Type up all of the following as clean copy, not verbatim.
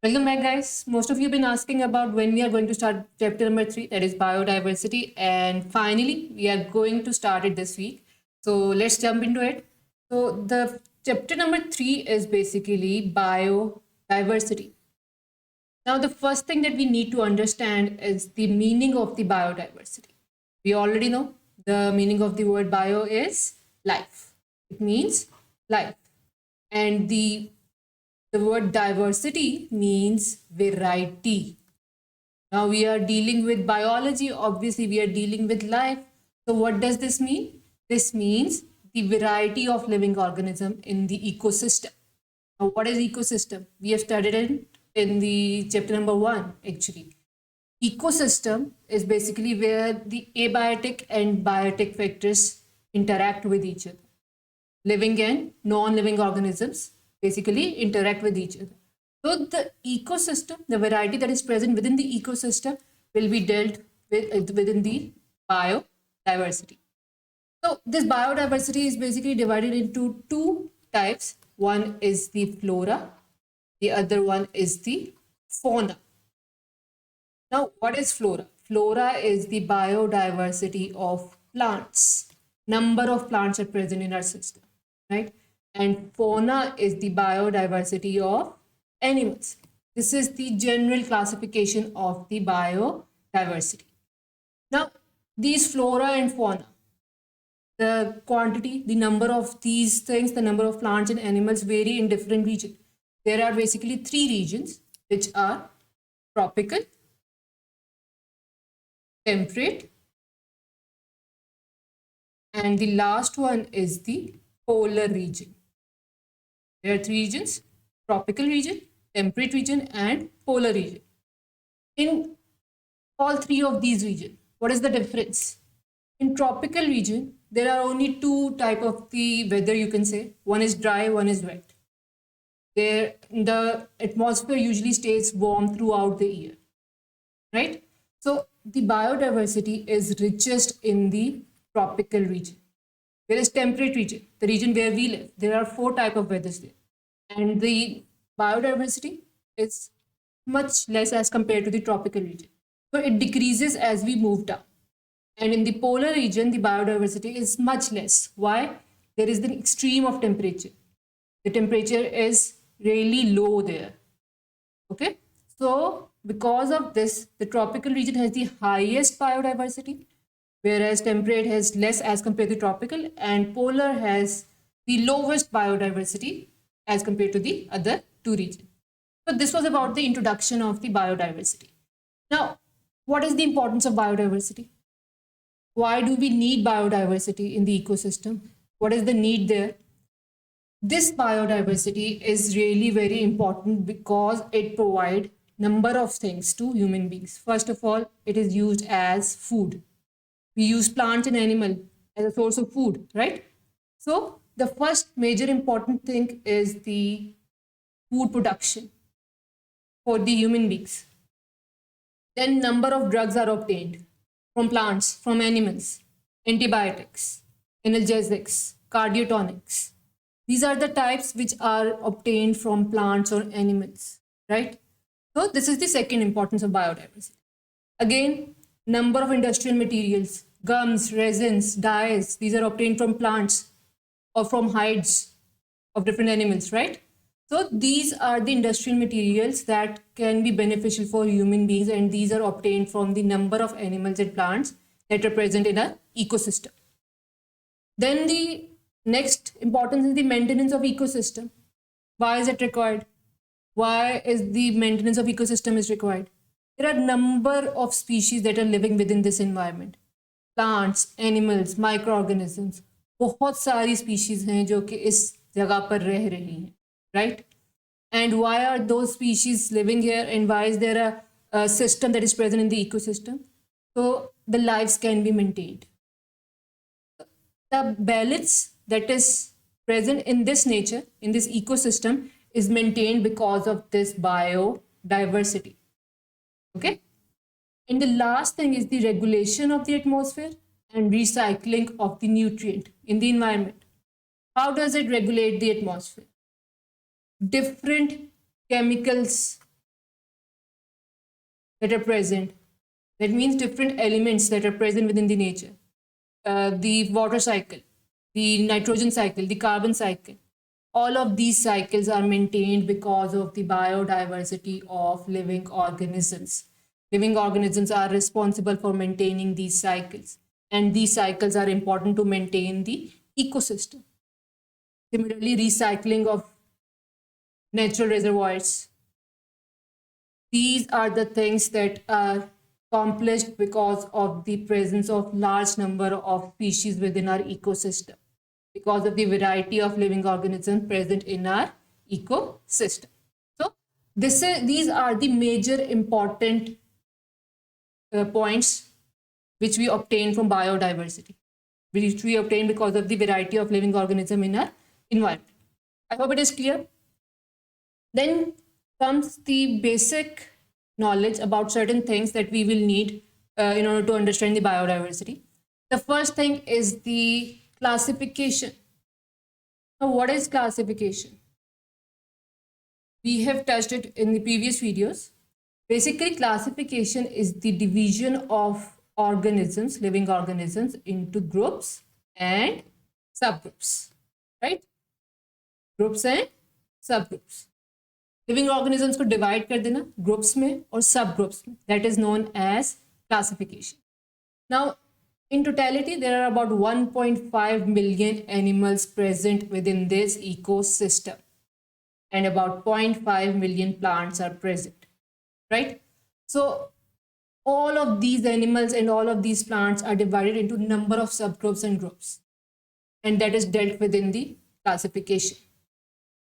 Welcome back, guys. Most of you have been asking about when we are going to start chapter number 3, that is biodiversity. And finally, we are going to start it this week. So let's jump into it. So, the chapter number 3 is basically biodiversity. Now, the first thing that we need to understand is the meaning of the biodiversity. We already know the meaning of the word bio is life, it means life. And the word diversity means variety. Now we are dealing with biology, obviously, we are dealing with life. So, what does this mean? This means the variety of living organism in the ecosystem. Now, what is ecosystem? We have studied it in the chapter number 1 actually. Ecosystem is basically where the abiotic and biotic factors interact with each other. Living and non-living organisms basically interact with each other. So the ecosystem, the variety that is present within the ecosystem will be dealt with within the biodiversity. So this biodiversity is basically divided into two types. One is the flora, the other one is the fauna. Now, what is flora? Flora is the biodiversity of plants. Number of plants are present in our system, right? And fauna is the biodiversity of animals. This is the general classification of the biodiversity. Now, these flora and fauna, the quantity, the number of these things, the number of plants and animals vary in different regions. There are basically 3 regions, which are tropical, temperate, and the last one is the polar region. There are 3 regions: tropical region, temperate region, and polar region. In all 3 of these regions, what is the difference? In tropical region, there are only 2 type of the weather, you can say. One is dry, one is wet. There, the atmosphere usually stays warm throughout the year, right? So the biodiversity is richest in the tropical region. Whereas temperate region, the region where we live, there are 4 type of weathers there. And the biodiversity is much less as compared to the tropical region. So it decreases as we move down. And in the polar region, the biodiversity is much less. Why? There is the extreme of temperature. The temperature is really low there. Okay? So because of this, the tropical region has the highest biodiversity, whereas temperate has less as compared to tropical, and polar has the lowest biodiversity as compared to the other 2 regions. So this was about the introduction of the biodiversity. Now, what is the importance of biodiversity? Why do we need biodiversity in the ecosystem? What is the need there? This biodiversity is really very important because it provides number of things to human beings. First of all, it is used as food. We use plants and animal as a source of food, right? So the first major important thing is the food production for the human beings. Then number of drugs are obtained from plants, from animals, antibiotics, analgesics, cardiotonics. These are the types which are obtained from plants or animals, right? So this is the second importance of biodiversity. Again, number of industrial materials, gums, resins, dyes, these are obtained from plants or from hides of different animals, right? So these are the industrial materials that can be beneficial for human beings, and these are obtained from the number of animals and plants that are present in an ecosystem. Then the next importance is the maintenance of ecosystem. Why is it required? Why is the maintenance of ecosystem is required? There are number of species that are living within this environment. Plants, animals, microorganisms. बहुत सारी species हैं जो कि इस जगह पर रह रही हैं, right? And why are those species living here, and why is there a system that is present in the ecosystem? So the lives can be maintained. The balance that is present in this nature, in this ecosystem, is maintained because of this biodiversity. Okay? And the last thing is the regulation of the atmosphere and recycling of the nutrient in the environment. How does it regulate the atmosphere? Different chemicals that are present. That means different elements that are present within the nature. The water cycle, the nitrogen cycle, the carbon cycle. All of these cycles are maintained because of the biodiversity of living organisms. Living organisms are responsible for maintaining these cycles, and these cycles are important to maintain the ecosystem. Similarly, recycling of natural reservoirs. These are the things that are accomplished because of the presence of large number of species within our ecosystem, because of the variety of living organisms present in our ecosystem. So these are the major important points which we obtain from biodiversity, which we obtain because of the variety of living organism in our environment. I hope it is clear. Then comes the basic knowledge about certain things that we will need in order to understand the biodiversity. The first thing is the classification. Now, what is classification? We have touched it in the previous videos. Basically, classification is the division of organisms, living organisms, into groups and subgroups, right? Groups and subgroups. Living organisms को divide कर देना groups में और subgroups में, that is known as classification. Now in totality there are about 1.5 million animals present within this ecosystem and about 0.5 million plants are present, right? So all of these animals and all of these plants are divided into number of subgroups and groups, and that is dealt with in the classification.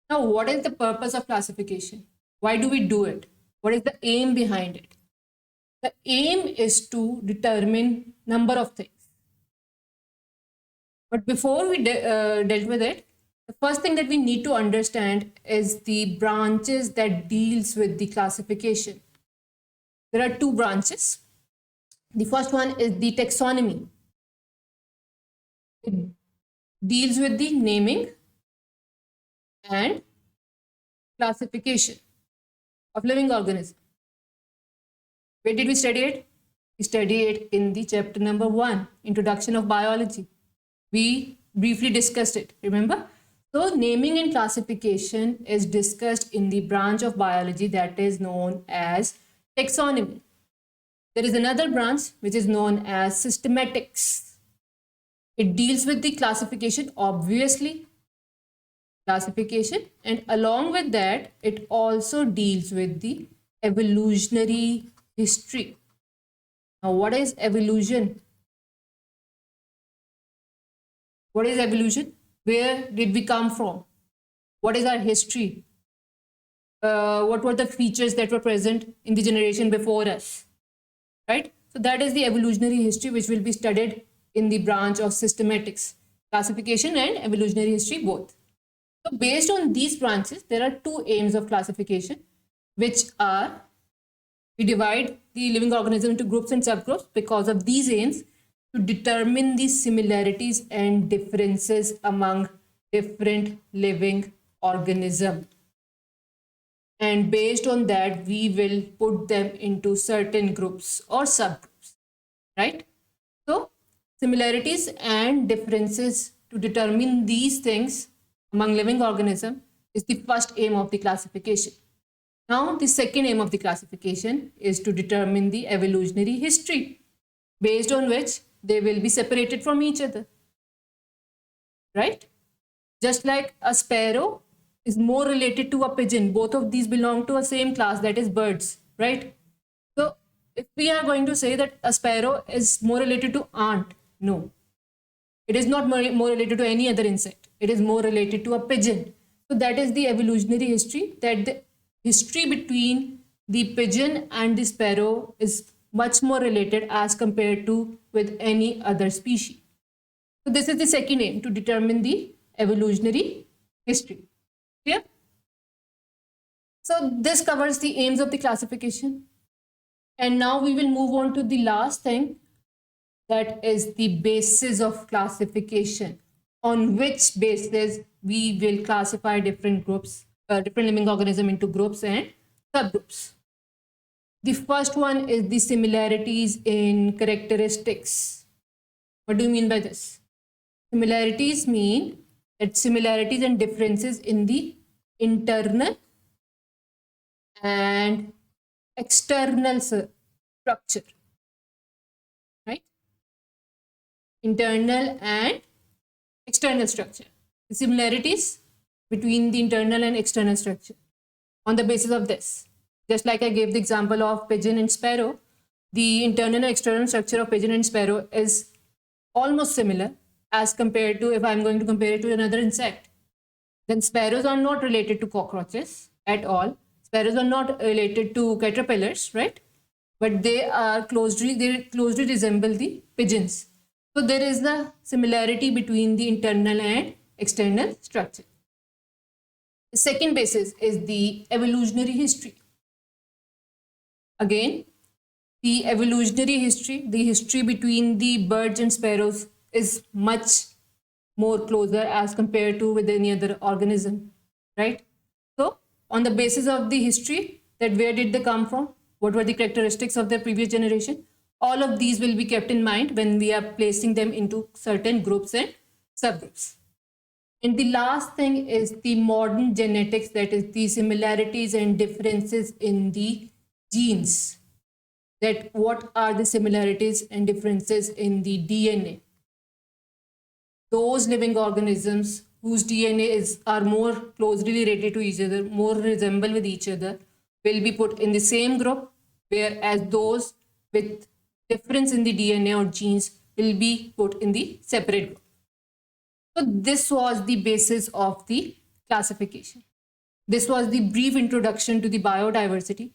Now, what is the purpose of classification? Why do we do it? What is the aim behind it? The aim is to determine number of things. But before we dealt with it, the first thing that we need to understand is the branches that deals with the classification. There are two branches. The first one is the taxonomy. It deals with the naming and classification of living organisms. Where did we study it? We study it in the chapter number 1, Introduction of Biology. We briefly discussed it, remember? So naming and classification is discussed in the branch of biology that is known as taxonomy. There is another branch which is known as systematics. It deals with the classification, obviously, classification, and along with that it also deals with the evolutionary history. Now, what is evolution? What is evolution? Where did we come from? What is our history? What were the features that were present in the generation before us, right? So that is the evolutionary history which will be studied in the branch of systematics, classification and evolutionary history both. So based on these branches, there are two aims of classification, which are we divide the living organism into groups and subgroups because of these aims to determine the similarities and differences among different living organisms. And based on that, we will put them into certain groups or subgroups, right? So similarities and differences to determine these things among living organisms is the first aim of the classification. Now, the second aim of the classification is to determine the evolutionary history, based on which they will be separated from each other, right? Just like a sparrow is more related to a pigeon, both of these belong to a same class, that is birds, right? So if we are going to say that a sparrow is more related to ant, no, it is not more related to any other insect. It is more related to a pigeon. So that is the evolutionary history, that the history between the pigeon and the sparrow is much more related as compared to with any other species. So this is the second aim, to determine the evolutionary history. Clear? So this covers the aims of the classification. And now we will move on to the last thing, that is the basis of classification, on which basis we will classify different groups, different living organisms into groups and subgroups. The first one is the similarities in characteristics. What do you mean by this? Similarities mean that similarities and differences in the internal and external structure, right? Internal and external structure. The similarities between the internal and external structure. On the basis of this, just like I gave the example of pigeon and sparrow, the internal and external structure of pigeon and sparrow is almost similar as compared to if I'm going to compare it to another insect. Then sparrows are not related to cockroaches at all. Sparrows are not related to caterpillars, right? But they closely resemble the pigeons. So there is the similarity between the internal and external structure. The second basis is the evolutionary history. Again, the evolutionary history, the history between the birds and sparrows is much more closer as compared to with any other organism, right? So on the basis of the history, that where did they come from, what were the characteristics of their previous generation, all of these will be kept in mind when we are placing them into certain groups and subgroups. And the last thing is the modern genetics, that is the similarities and differences in the genes. That what are the similarities and differences in the DNA? Those living organisms whose DNA are more closely related to each other, more resemble with each other, will be put in the same group, whereas those with difference in the DNA or genes will be put in the separate group. So this was the basis of the classification. This was the brief introduction to the biodiversity.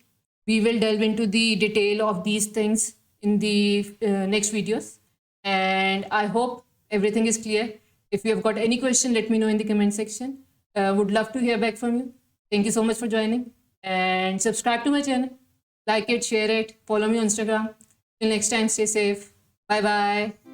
We will delve into the detail of these things in the next videos. And I hope everything is clear. If you have got any question, let me know in the comment section. Would love to hear back from you. Thank you so much for joining. And subscribe to my channel. Like it, share it, follow me on Instagram. Till next time, stay safe. Bye-bye.